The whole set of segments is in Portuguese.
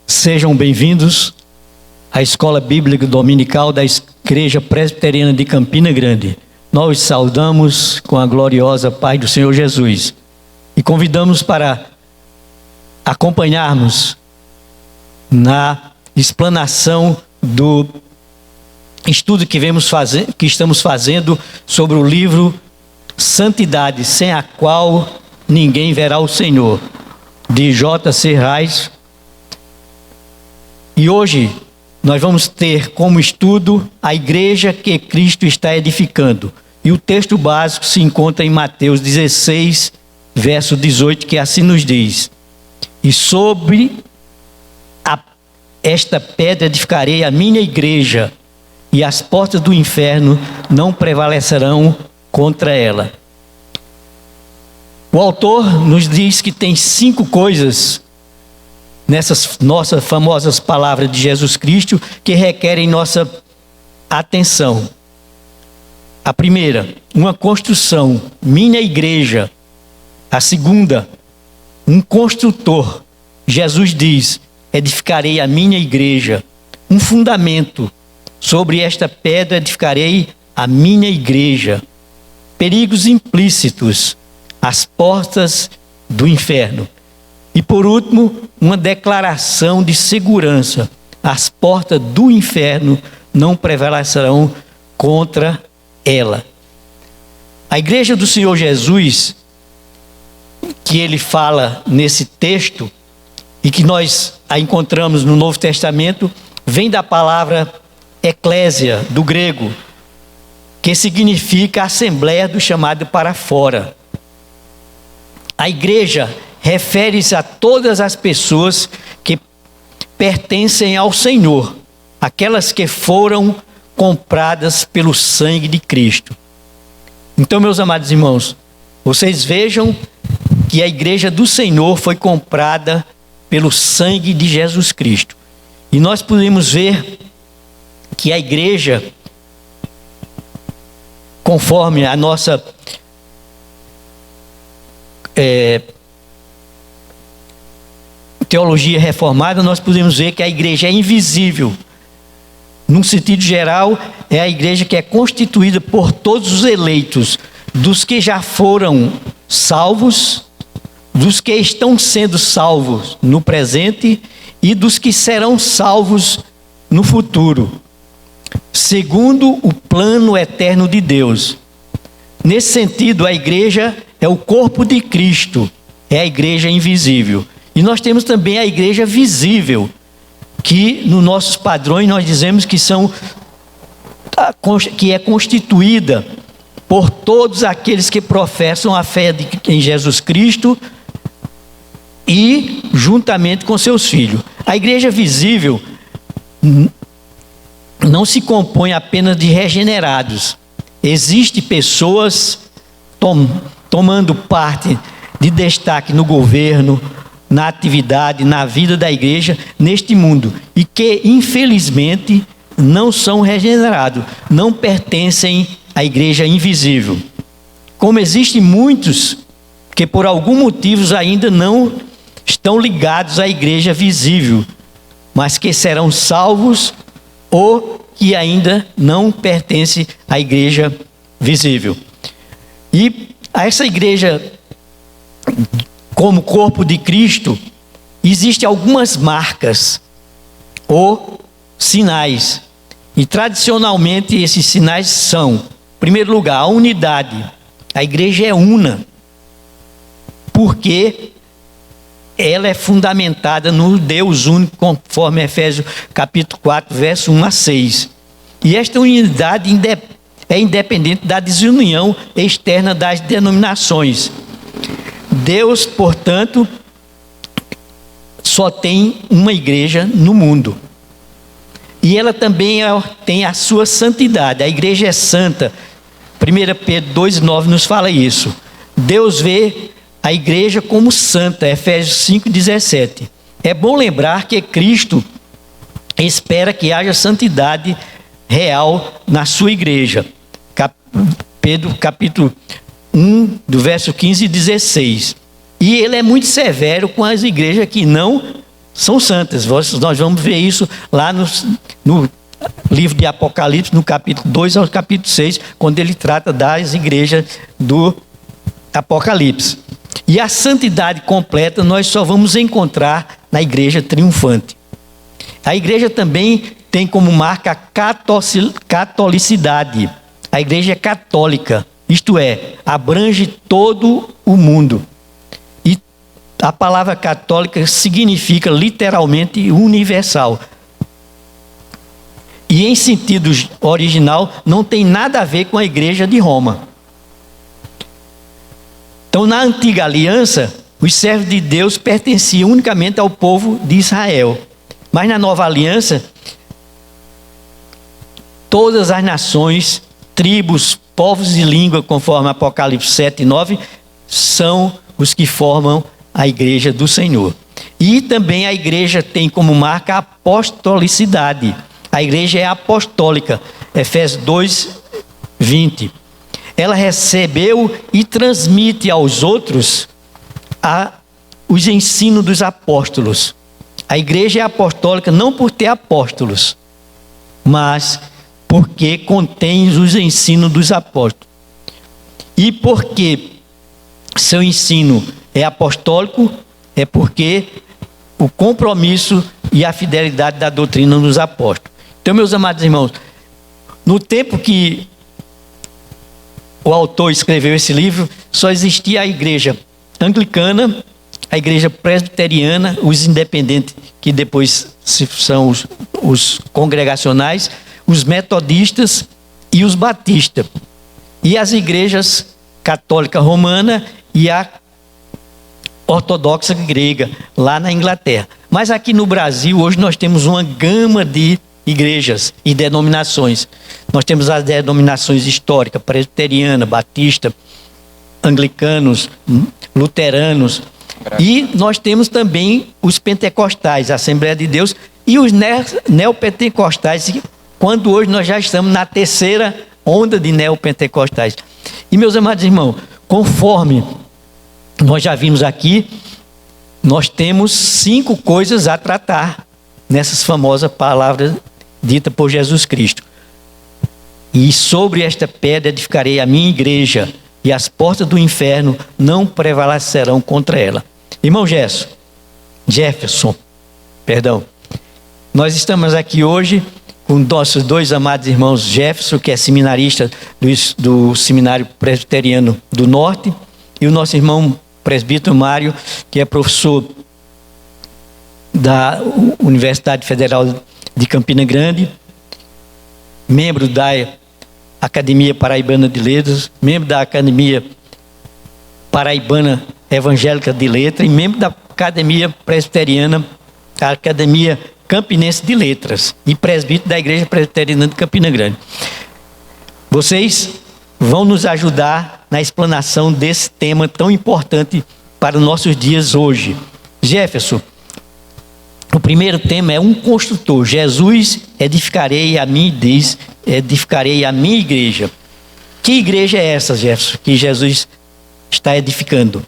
Sejam bem-vindos à Escola Bíblica Dominical da Igreja Presbiteriana de Campina Grande. Nós saudamos com a gloriosa paz do Senhor Jesus e convidamos para acompanharmos na explanação do estudo que estamos fazendo sobre o livro Santidade, sem a qual ninguém verá o Senhor, de J.C. Reis. E hoje nós vamos ter como estudo a igreja que Cristo está edificando. E o texto básico se encontra em Mateus 16, verso 18, que assim nos diz: E sobre esta pedra edificarei a minha igreja, e as portas do inferno não prevalecerão contra ela. O autor nos diz que tem 5 coisas nessas nossas famosas palavras de Jesus Cristo que requerem nossa atenção. A primeira, uma construção, minha igreja. A segunda, um construtor. Jesus diz: edificarei a minha igreja. Um fundamento, sobre esta pedra edificarei a minha igreja. Perigos implícitos, as portas do inferno. E por último, uma declaração de segurança: as portas do inferno não prevalecerão contra ela. A igreja do Senhor Jesus, que ele fala nesse texto, e que nós a encontramos no Novo Testamento, vem da palavra eclésia, do grego, que significa assembleia do chamado para fora. A igreja refere-se a todas as pessoas que pertencem ao Senhor, aquelas que foram compradas pelo sangue de Cristo. Então, meus amados irmãos, vocês vejam que a igreja do Senhor foi comprada pelo sangue de Jesus Cristo. E nós podemos ver que a igreja, conforme a nossa teologia reformada, nós podemos ver que a igreja é invisível. Num sentido geral, é a igreja que é constituída por todos os eleitos, dos que já foram salvos, dos que estão sendo salvos no presente e dos que serão salvos no futuro, segundo o plano eterno de Deus. Nesse sentido, a igreja é o corpo de Cristo, é a igreja invisível. E nós temos também a igreja visível, que nos nossos padrões nós dizemos que é constituída por todos aqueles que professam a fé em Jesus Cristo e juntamente com seus filhos. A igreja visível não se compõe apenas de regenerados. Existem pessoas tomando parte de destaque no governo, na atividade, na vida da igreja, neste mundo, e que infelizmente não são regenerados, não pertencem à igreja invisível. Como existem muitos que por algum motivo ainda não estão ligados à igreja visível, mas que serão salvos ou que ainda não pertencem à igreja visível. E a essa igreja, como corpo de Cristo, existem algumas marcas ou sinais. E tradicionalmente esses sinais são, em primeiro lugar, a unidade. A igreja é una, porque ela é fundamentada no Deus único, conforme Efésios capítulo 4, verso 1 a 6. E esta unidade é independente da desunião externa das denominações. Deus, portanto, só tem uma igreja no mundo. E ela também tem a sua santidade. A igreja é santa. 1 Pedro 2,9 nos fala isso. Deus vê a igreja como santa. Efésios 5,17. É bom lembrar que Cristo espera que haja santidade real na sua igreja. Pedro capítulo 1, do verso 15 e 16. E ele é muito severo com as igrejas que não são santas. Nós vamos ver isso lá no livro de Apocalipse, no capítulo 2 ao capítulo 6, quando ele trata das igrejas do Apocalipse. E a santidade completa nós só vamos encontrar na igreja triunfante. A igreja também tem como marca a catolicidade. A igreja é católica, isto é, abrange todo o mundo. E a palavra católica significa literalmente universal. E em sentido original, não tem nada a ver com a igreja de Roma. Então, na antiga aliança, os servos de Deus pertenciam unicamente ao povo de Israel. Mas na nova aliança, todas as nações, tribos, povos e língua, conforme Apocalipse 7 e 9, são os que formam a igreja do Senhor. E também a igreja tem como marca a apostolicidade. A igreja é apostólica, Efésios 2, 20. Ela recebeu e transmite aos outros os ensinos dos apóstolos. A igreja é apostólica não por ter apóstolos, mas porque contém os ensinos dos apóstolos. E porque seu ensino é apostólico, é porque o compromisso e a fidelidade da doutrina dos apóstolos. Então, meus amados irmãos, no tempo que o autor escreveu esse livro, só existia a igreja anglicana, a igreja presbiteriana, os independentes, que depois são os congregacionais, os metodistas e os batistas. E as igrejas católica romana e a ortodoxa grega, lá na Inglaterra. Mas aqui no Brasil, hoje nós temos uma gama de igrejas e denominações. Nós temos as denominações históricas, presbiteriana, batista, anglicanos, luteranos. E nós temos também os pentecostais, a Assembleia de Deus, e os neopentecostais, quando hoje nós já estamos na terceira onda de neopentecostais. E, meus amados irmãos, conforme nós já vimos aqui, nós temos 5 coisas a tratar nessas famosas palavras ditas por Jesus Cristo. E sobre esta pedra edificarei a minha igreja, e as portas do inferno não prevalecerão contra ela. Irmão Jefferson, nós estamos aqui hoje com nossos 2 amados irmãos Jefferson, que é seminarista do Seminário Presbiteriano do Norte, e o nosso irmão presbítero Mário, que é professor da Universidade Federal de Campina Grande, membro da Academia Paraibana de Letras, membro da Academia Paraibana Evangélica de Letras e membro da Academia Presbiteriana, a Academia Campinense de Letras e presbítero da Igreja Presbiteriana de Campina Grande. Vocês vão nos ajudar na explanação desse tema tão importante para os nossos dias hoje. Jefferson, o primeiro tema é um construtor. Jesus, edificarei a minha igreja. Que igreja é essa, Jefferson, que Jesus está edificando?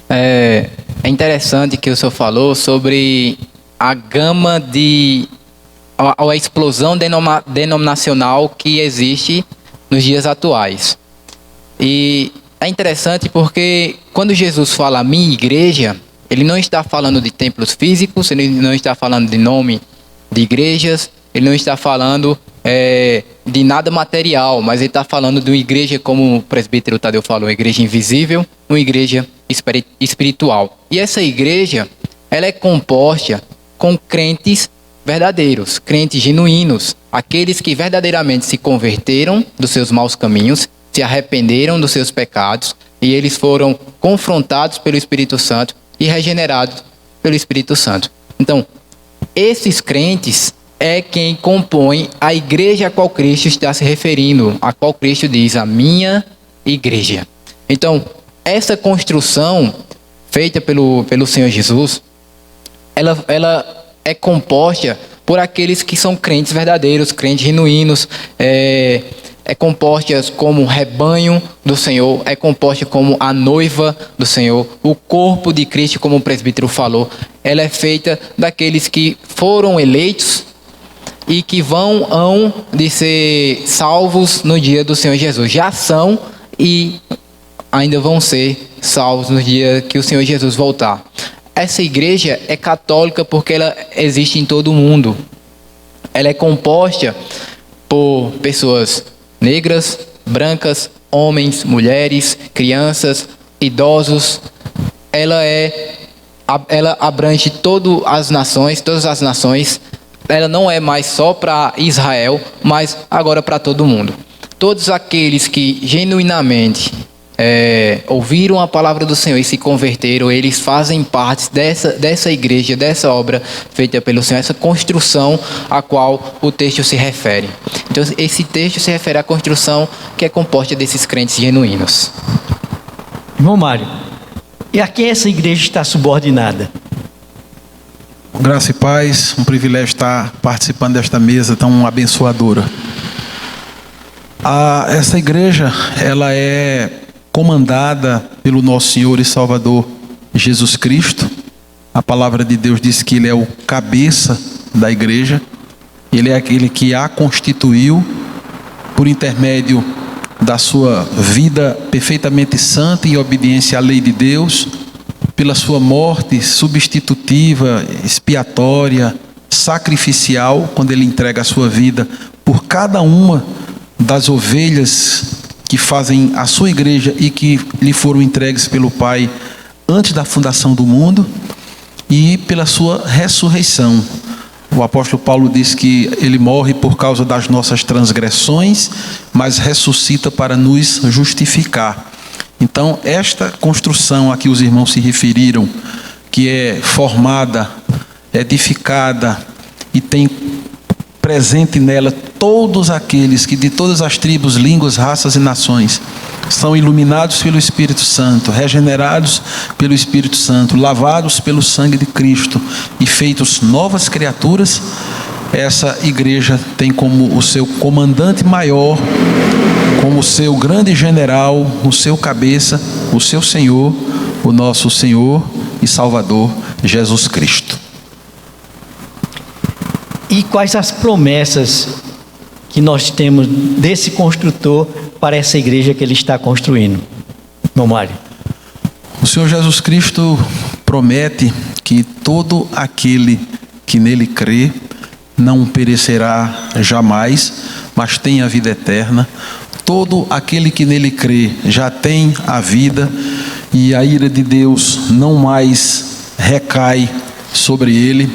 É interessante que o senhor falou sobre a gama a explosão denominacional que existe nos dias atuais. E é interessante porque quando Jesus fala minha igreja, ele não está falando de templos físicos, ele não está falando de nome de igrejas, ele não está falando de nada material, mas ele está falando de uma igreja, como o presbítero Tadeu falou, uma igreja invisível, uma igreja espiritual. E essa igreja, ela é composta com crentes verdadeiros, crentes genuínos, aqueles que verdadeiramente se converteram dos seus maus caminhos, se arrependeram dos seus pecados, e eles foram confrontados pelo Espírito Santo e regenerados pelo Espírito Santo. Então, esses crentes é quem compõe a igreja a qual Cristo está se referindo, a qual Cristo diz, a minha igreja. Então, essa construção feita pelo Senhor Jesus, ela é composta por aqueles que são crentes verdadeiros, crentes genuínos, é composta como o rebanho do Senhor, é composta como a noiva do Senhor, o corpo de Cristo, como o presbítero falou, ela é feita daqueles que foram eleitos e que hão de ser salvos no dia do Senhor Jesus. Já são e ainda vão ser salvos no dia que o Senhor Jesus voltar. Essa igreja é católica porque ela existe em todo o mundo. Ela é composta por pessoas negras, brancas, homens, mulheres, crianças, idosos. Ela abrange todas as nações. Ela não é mais só para Israel, mas agora para todo mundo. Todos aqueles que genuinamente ouviram a palavra do Senhor e se converteram, eles fazem parte dessa igreja, dessa obra feita pelo Senhor, essa construção a qual o texto se refere. Então, esse texto se refere à construção que é composta desses crentes genuínos. Irmão Mário, e a quem essa igreja está subordinada? Graça e paz, um privilégio estar participando desta mesa tão abençoadora. Essa igreja, ela é comandada pelo nosso Senhor e Salvador Jesus Cristo. A palavra de Deus diz que Ele é o cabeça da igreja. Ele é aquele que a constituiu por intermédio da sua vida perfeitamente santa e obediência à lei de Deus, pela sua morte substitutiva, expiatória, sacrificial, quando Ele entrega a sua vida por cada uma das ovelhas que fazem a sua igreja e que lhe foram entregues pelo Pai antes da fundação do mundo, e pela sua ressurreição. O apóstolo Paulo diz que ele morre por causa das nossas transgressões, mas ressuscita para nos justificar. Então, esta construção a que os irmãos se referiram, que é formada, edificada e tem presente nela todos aqueles que de todas as tribos, línguas, raças e nações são iluminados pelo Espírito Santo, regenerados pelo Espírito Santo, lavados pelo sangue de Cristo e feitos novas criaturas. Essa igreja tem como o seu comandante maior, como o seu grande general, o seu cabeça, o seu Senhor, o nosso Senhor e Salvador Jesus Cristo. E quais as promessas que nós temos desse construtor para essa igreja que ele está construindo? Irmão Mário. O Senhor Jesus Cristo promete que todo aquele que nele crê não perecerá jamais, mas tem a vida eterna. Todo aquele que nele crê já tem a vida, e a ira de Deus não mais recai sobre ele.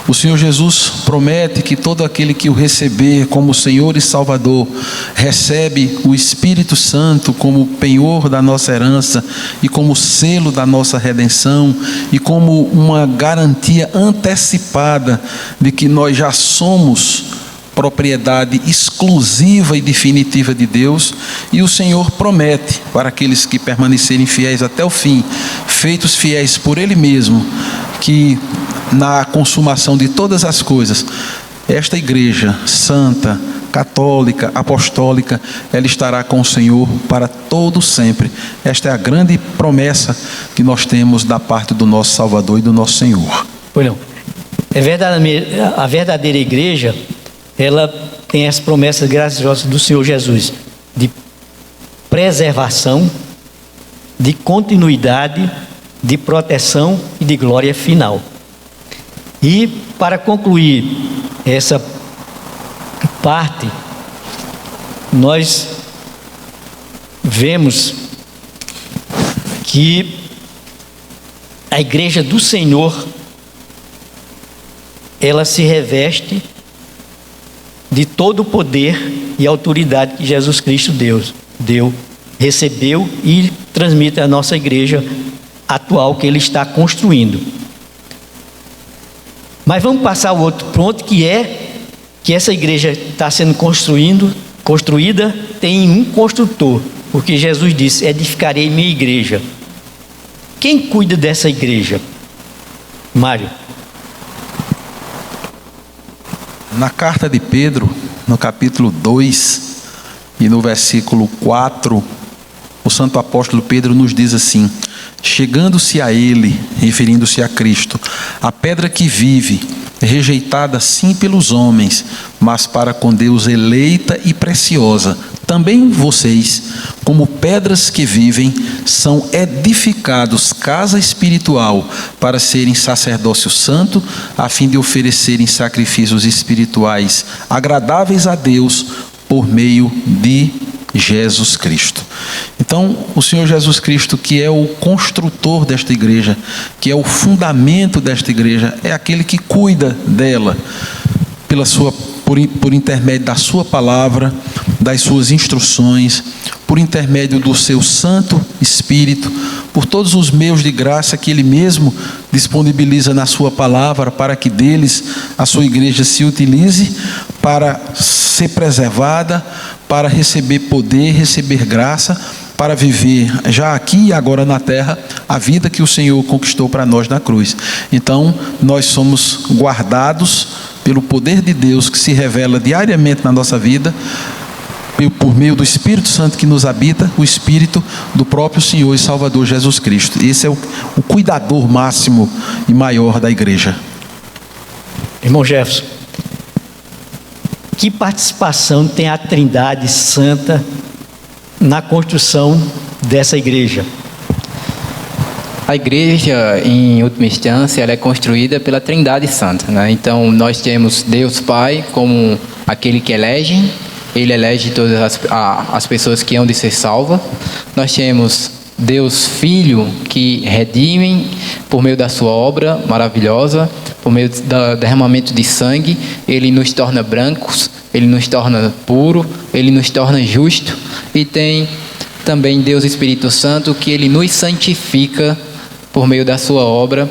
O Senhor Jesus promete que todo aquele que o receber como Senhor e Salvador recebe o Espírito Santo como penhor da nossa herança e como selo da nossa redenção e como uma garantia antecipada de que nós já somos propriedade exclusiva e definitiva de Deus. E o Senhor promete para aqueles que permanecerem fiéis até o fim, feitos fiéis por Ele mesmo, que na consumação de todas as coisas, esta igreja santa, católica, apostólica, ela estará com o Senhor para todo sempre. Esta é a grande promessa que nós temos da parte do nosso Salvador e do nosso Senhor. Pois não. É verdade, a verdadeira igreja, ela tem as promessas graciosas do Senhor Jesus, de preservação, de continuidade, de proteção e de glória final. E para concluir essa parte, nós vemos que a igreja do Senhor, ela se reveste de todo o poder e autoridade que Jesus Cristo recebeu e transmite à nossa igreja atual que Ele está construindo. Mas vamos passar ao outro ponto, que é que essa igreja está sendo construída, tem um construtor, porque Jesus disse: edificarei minha igreja. Quem cuida dessa igreja? Mário. Na carta de Pedro, no capítulo 2 e no versículo 4, o santo apóstolo Pedro nos diz assim: chegando-se a ele, referindo-se a Cristo, a pedra que vive, rejeitada sim pelos homens, mas para com Deus eleita e preciosa, também vocês, como pedras que vivem, são edificados casa espiritual para serem sacerdócio santo, a fim de oferecerem sacrifícios espirituais agradáveis a Deus por meio de Jesus Cristo. Então, o Senhor Jesus Cristo, que é o construtor desta igreja, que é o fundamento desta igreja, é aquele que cuida dela por intermédio da sua palavra, das suas instruções, por intermédio do seu Santo Espírito, por todos os meios de graça que Ele mesmo disponibiliza na sua palavra, para que deles a sua igreja se utilize para ser preservada, para receber poder, receber graça, para viver já aqui e agora na terra a vida que o Senhor conquistou para nós na cruz. Então, nós somos guardados pelo poder de Deus que se revela diariamente na nossa vida, por meio do Espírito Santo que nos habita, o Espírito do próprio Senhor e Salvador Jesus Cristo. Esse é o cuidador máximo e maior da igreja. Irmão Jefferson, que participação tem a Trindade Santa na construção dessa igreja? A igreja, em última instância, ela é construída pela Trindade Santa, né? Então, nós temos Deus Pai como aquele que elege. Ele elege todas as pessoas que hão de ser salvas. Nós temos Deus Filho, que redime por meio da sua obra maravilhosa, por meio do derramamento de sangue. Ele nos torna brancos, Ele nos torna puro, Ele nos torna justo. E tem também Deus Espírito Santo, que Ele nos santifica por meio da sua obra,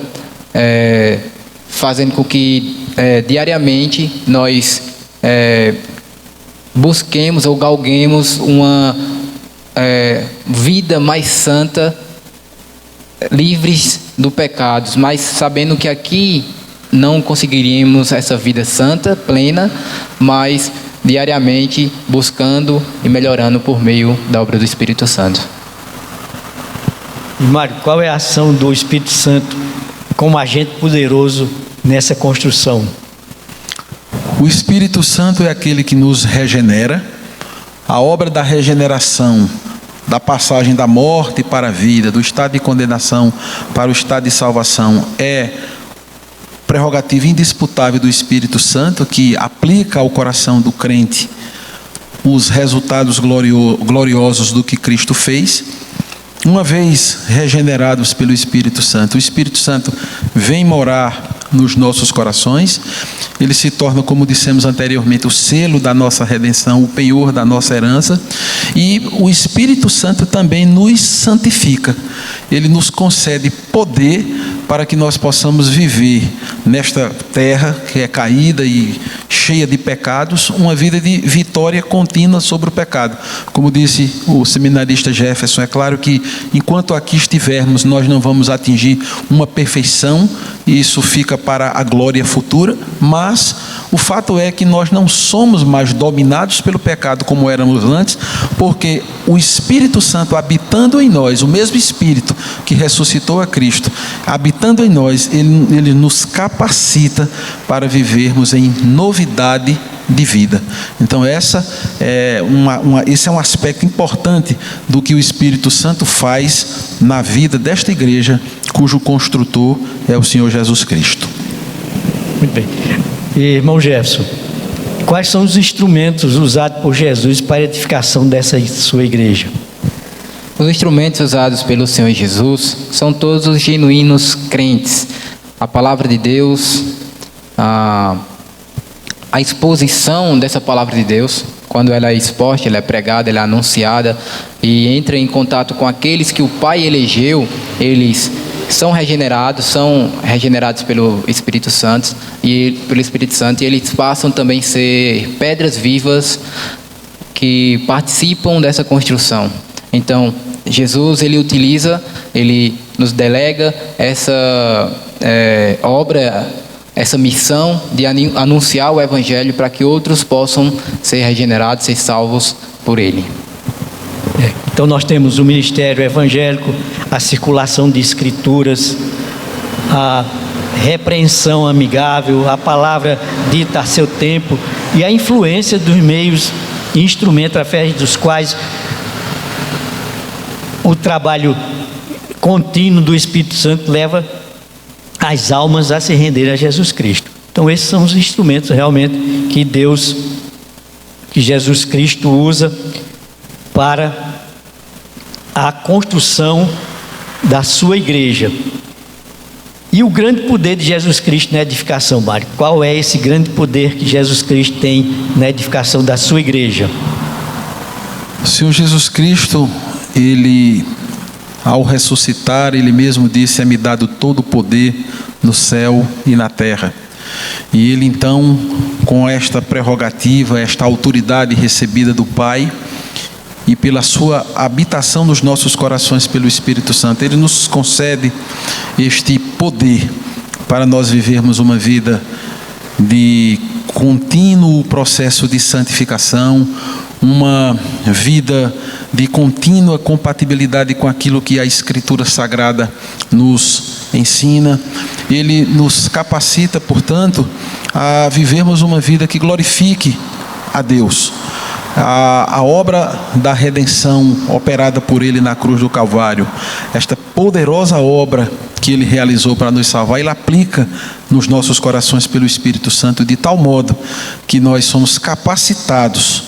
fazendo com que diariamente nós busquemos ou galguemos uma vida mais santa, livres do pecado, mas sabendo que aqui não conseguiríamos essa vida santa, plena, mas diariamente buscando e melhorando por meio da obra do Espírito Santo. E Mário, qual é a ação do Espírito Santo como agente poderoso nessa construção? O Espírito Santo é aquele que nos regenera. A obra da regeneração, da passagem da morte para a vida, do estado de condenação para o estado de salvação, é prerrogativa indisputável do Espírito Santo, que aplica ao coração do crente os resultados gloriosos do que Cristo fez. Uma vez regenerados pelo Espírito Santo, o Espírito Santo vem morar nos nossos corações. Ele se torna, como dissemos anteriormente, o selo da nossa redenção, o penhor da nossa herança. E o Espírito Santo também nos santifica. Ele nos concede poder para que nós possamos viver nesta terra que é caída e cheia de pecados, uma vida de vitória contínua sobre o pecado. Como disse o seminarista Jefferson, é claro que enquanto aqui estivermos, nós não vamos atingir uma perfeição, e isso fica para a glória futura, mas o fato é que nós não somos mais dominados pelo pecado como éramos antes, porque o Espírito Santo habitando em nós, o mesmo Espírito que ressuscitou a Cristo, habitando em nós, ele nos capacita para vivermos em novidade de vida. Então esse é um aspecto importante do que o Espírito Santo faz na vida desta igreja, cujo construtor é o Senhor Jesus Cristo. Muito bem. Irmão Jefferson, quais são os instrumentos usados por Jesus para a edificação dessa sua igreja? Os instrumentos usados pelo Senhor Jesus são todos os genuínos crentes. A palavra de Deus, a exposição dessa palavra de Deus, quando ela é exposta, ela é pregada, ela é anunciada e entra em contato com aqueles que o Pai elegeu, eles são regenerados pelo Espírito Santo e eles passam também a ser pedras vivas que participam dessa construção. Então, Jesus, ele nos delega essa obra essa missão de anunciar o Evangelho para que outros possam ser regenerados, ser salvos por ele. Então nós temos o ministério evangélico, a circulação de escrituras, a repreensão amigável, a palavra dita a seu tempo e a influência dos meios e instrumentos através dos quais o trabalho contínuo do Espírito Santo leva as almas a se renderem a Jesus Cristo. Então esses são os instrumentos realmente que Jesus Cristo usa para a construção da sua igreja. E o grande poder de Jesus Cristo na edificação, Mário? Qual é esse grande poder que Jesus Cristo tem na edificação da sua igreja? O Senhor Jesus Cristo, Ele, ao ressuscitar, Ele mesmo disse: é-me dado todo o poder no céu e na terra. E Ele então, com esta prerrogativa, esta autoridade recebida do Pai, e pela sua habitação nos nossos corações pelo Espírito Santo, Ele nos concede este poder para nós vivermos uma vida de contínuo processo de santificação, uma vida de contínua compatibilidade com aquilo que a Escritura Sagrada nos ensina. Ele nos capacita, portanto, a vivermos uma vida que glorifique a Deus. A obra da redenção operada por Ele na cruz do Calvário, esta poderosa obra que Ele realizou para nos salvar, Ele aplica nos nossos corações pelo Espírito Santo, de tal modo que nós somos capacitados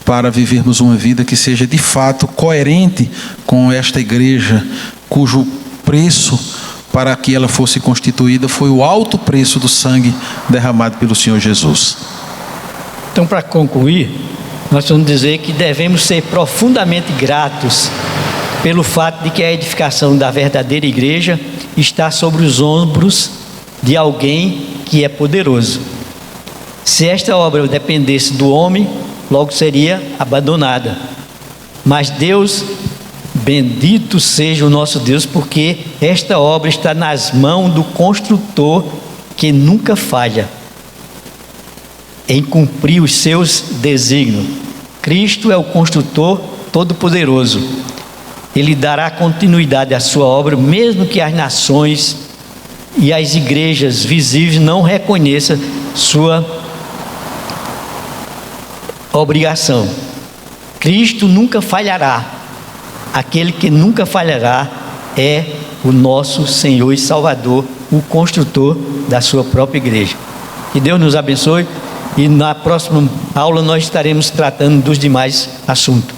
para vivermos uma vida que seja de fato coerente com esta igreja, cujo preço para que ela fosse constituída foi o alto preço do sangue derramado pelo Senhor Jesus. Então, para concluir, nós vamos dizer que devemos ser profundamente gratos pelo fato de que a edificação da verdadeira igreja está sobre os ombros de alguém que é poderoso. Se esta obra dependesse do homem, logo seria abandonada. Mas Deus, bendito seja o nosso Deus, porque esta obra está nas mãos do construtor que nunca falha em cumprir os seus desígnios. Cristo é o construtor todo-poderoso. Ele dará continuidade à sua obra, mesmo que as nações e as igrejas visíveis não reconheçam sua obrigação. Cristo nunca falhará. Aquele que nunca falhará é o nosso Senhor e Salvador, o construtor da sua própria igreja. Que Deus nos abençoe. E na próxima aula nós estaremos tratando dos demais assuntos.